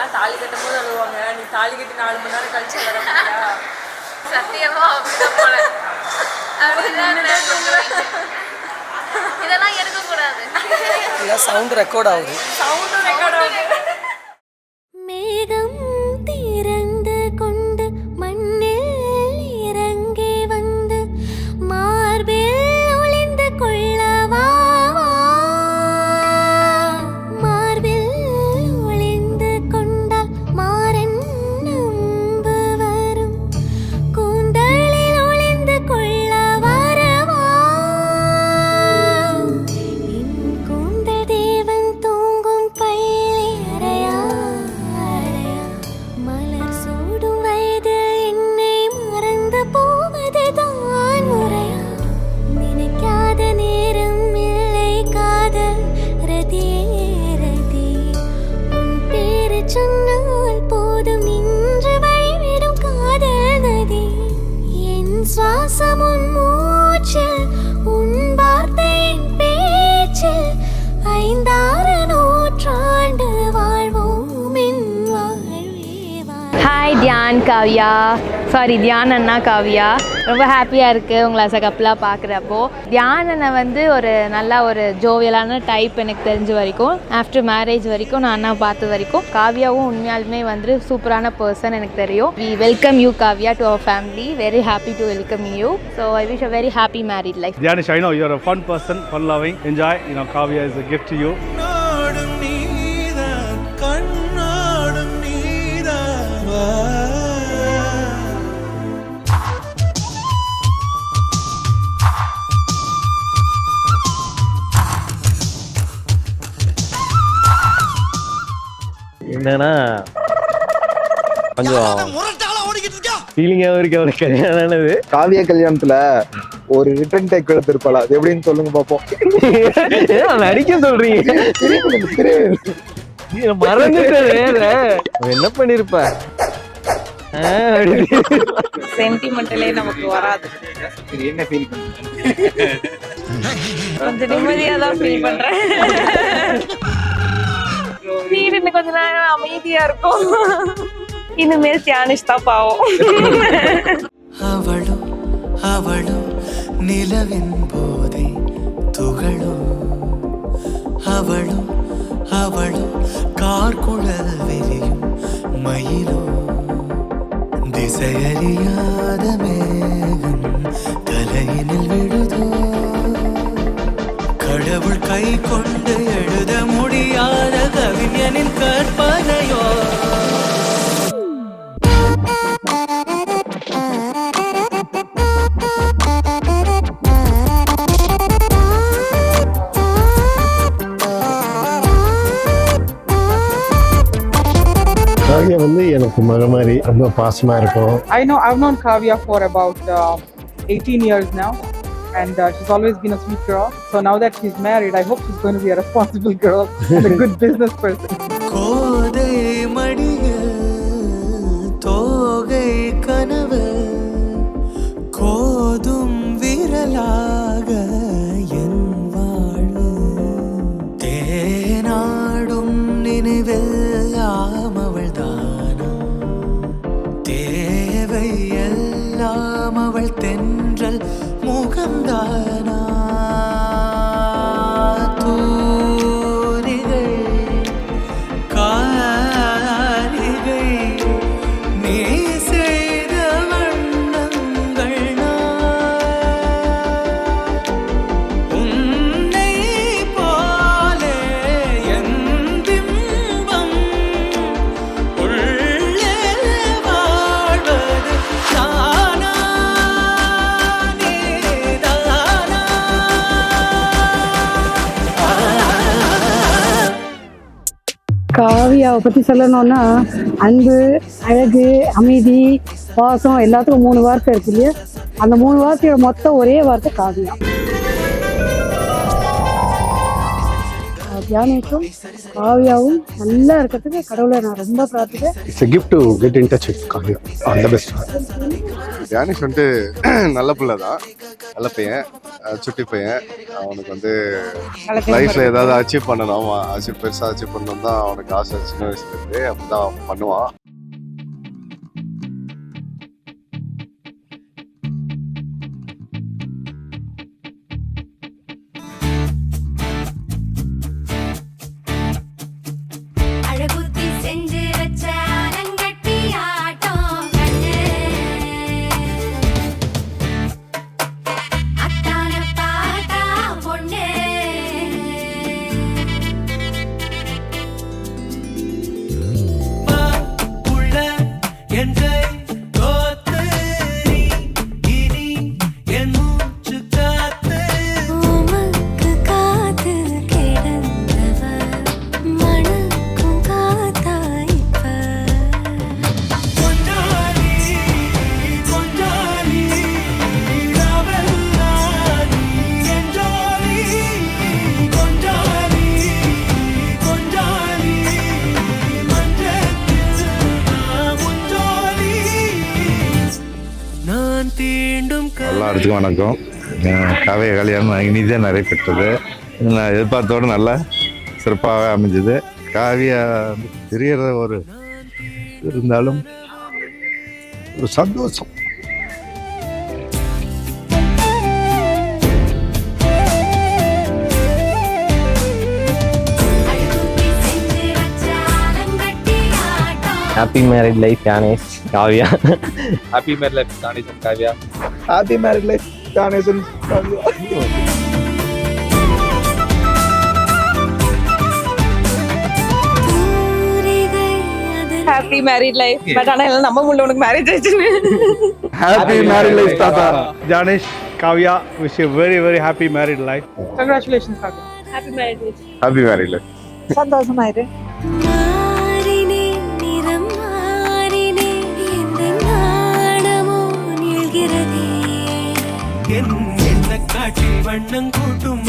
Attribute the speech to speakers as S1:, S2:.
S1: எல்லாம் தாலி கட்டும் போது அழுவாங்க, நீ தாலி கட்டி 4 மணி நேரம் கழிச்சு அழுறா.
S2: சத்தியமா அப்படிதான் போல. இதெல்லாம் எடுக்க கூடாது.
S3: சவுண்ட் ரெக்கார்ட் ஆகுது.
S4: மேகம் திறந்து கொண்டு மண்ணில் இறங்கி வந்து மார்பில் ஒளிந்து கொள்ளவா, மார்பில் ஒளிந்து கொண்டால் மாறன் நம்பு வரும், கூந்தலில் ஒளிந்து கொள்ள வரவா, என் கூந்தல் தேவன் தூங்கும் பள்ளி அறையா, மலர் சூடும் வயது என்னை மறந்து போவது தான் முறையா, நினைக்காத நேரம் இல்லை காதல் ரதியே ரதியே, உன் பேரு சொன்னால் போதும் நின்று வழிவிடும் காதல் நதி, என் சுவாசம் உன் மூச்சில் உன் வார்த்தையின் பேச்சில் 5-6 நூற்றாண்டு வாழ்வோம் என் வாழ்வே வாழ்.
S2: ஹாய் தியான் காவ்யா, சாரி தியான் அண்ணா காவ்யா. ரொம்ப ஹாப்பியாக இருக்குது உங்களை அஸ் அ கப்பலாக பார்க்குறப்போ. தியான் அண்ணா வந்து ஒரு நல்லா ஒரு ஜோவியலான டைப் எனக்கு தெரிஞ்ச வரைக்கும். ஆஃப்டர் மேரேஜ் வரைக்கும் நான் அண்ணா பார்த்த வரைக்கும் காவ்யாவும் உண்மையாலுமே வந்து சூப்பரான பர்சன் எனக்கு தெரியும். We welcome you Kavya to our family. Very happy to welcome you. So I wish a very happy married life.
S5: Dianish, I know you're a fun person, fun loving, enjoy. You know, Kavya is a gift to you.
S6: என்னன்னா கொஞ்சம் ஃபீலிங்காகவும் இருக்கு அவருக்கு கல்யாணமானது.
S7: காவிய கல்யாணத்துல ஒரு return take எடுத்திருப்பாளா, அது எப்படின்னு சொல்லுங்க பாப்போம்.
S6: நடிக்க சொல்றீங்க, மறந்துட்டேன். என்ன பண்ணிருப்ப?
S1: சென்டிமெண்டலே நமக்கு வராது.
S7: என்ன ஃபீல்
S1: கொஞ்சம் நிம்மதியா தான் ஃபீல் பண்றேன். வீடு இன்னும் கொஞ்ச நேரம் அமைதியா இருக்கும். இனிமேல் தியானிஷ் தான் பாவம்.
S8: அவளும் அவளும் நிலவின் போதை துகளும், அவளும் அவளும் கார்குழல் வெறியும் மயிலும், திசையறியாத மேகம் தலையினில் விழுதோ, கடவுள் கை கொண்டு எழுத முடியாத கவிஞனின் கற்பனையோ.
S6: காவியா வந்து எனக்கு மக மாதிரி ரொம்ப பாசமா இருக்கும்.
S9: I've known Kavya for about 18 years now, and she's always been a sweet girl. So now that she's married, I hope she's going to be a responsible girl and a good business person.
S8: கோதை மடியில் தோகை கனவு கோதும் விரலாக என் வாழ்வு, தேனாடும் நினைவெல்லாம் அவள் தானா, தேவை எல்லாம் அவள் தென்றல் முகம்தானா, தூரிகை காரிகை நீ செய்த வண்ணங்கள் உன்னை போலே என் பிம்பம் உள்ளே வாழ்வது தானா நீதானா.
S9: காவியாவை பற்றி சொல்லணும்னா அன்பு, அழகு, அமைதி, பாசம் எல்லாத்துக்கும் 3 வார்த்தை இருக்கு இல்லையா? அந்த 3 வார்த்தையோட மொத்தம் ஒரே வார்த்தை காவியா. தியானேஷும் காவியாவும் நல்லா இருக்கிறதுக்கு கடவுளை நான் ரொம்ப பிரார்த்திக்கிறேன்.
S6: It's a gift to get in touch with Kavya. All the best.
S7: Dhyanesh வந்துட்டு நல்ல பிள்ளை தான், நல்ல பையன், சுட்டி பையன். அவனுக்கு வந்து லைஃப்ல ஏதாவது அச்சீவ் பண்ணணும், பெருசாக அச்சீவ் பண்ணணும் தான் அவனுக்கு ஆசை. சின்ன வயசுல இருந்து அப்படிதான் அவன் பண்ணுவான்.
S4: அழகுத்தி செஞ்சு வச்ச அலங்கட்டி ஆட்டம் கண்ணு அத்தான பாட்டா பொண்ணு
S8: உள்ள என்றை தோத்து நீ இனி என் மூச்சு காத்து
S4: உமக்கு காத்து கிடந்தவ மணக்கும் காத்தாய்ப்ப
S8: கொஞ்சாலி கொஞ்சாலி ராவெல்லாரி என்ஜாலி கொஞ்சாலி கொஞ்சாலி மஞ்சத்தில் முஞ்சோலி நான் தீண்டும்
S10: எல்லாருக்கும் வணக்கம். காவிய கல்யாணம் இனிதான் நடைபெற்றது. நான் எதிர்பார்த்தோடு நல்லா சிறப்பாக அமைஞ்சது. காவியா தெரியற ஒரு இருந்தாலும் ஒரு சந்தோஷம்.
S4: அழகுத்தி செஞ்சு வச்ச அலங்கட்டி ஆட்டம்
S3: happy married life Dhyanesh Kavya.
S5: Happy married life Dhyanesh and Kavya.
S7: Happy married life Dhyanesh and Kavya.
S4: தூரிகை அதன்
S1: ஹாப்பி மேரிட் லைஃப். பட் ஆனா எல்லாம் நம்ப முடியல உனக்கு மேரேஜ் ஆயிடுச்சு.
S6: ஹாப்பி மேரிட் லைஃப் தாத்தா.
S5: Janish, Kavya, wish you very, very happy married life.
S9: Congratulations, Kavya.
S1: Happy married life.
S7: Happy married life.
S9: சந்தோஷமாயிரு.
S4: மாறினே நிறம் மாறினே இந்த நாணமோ நில்கிறதே
S8: என் எண்ண காட்டில் வண்ணம் கூட்டும்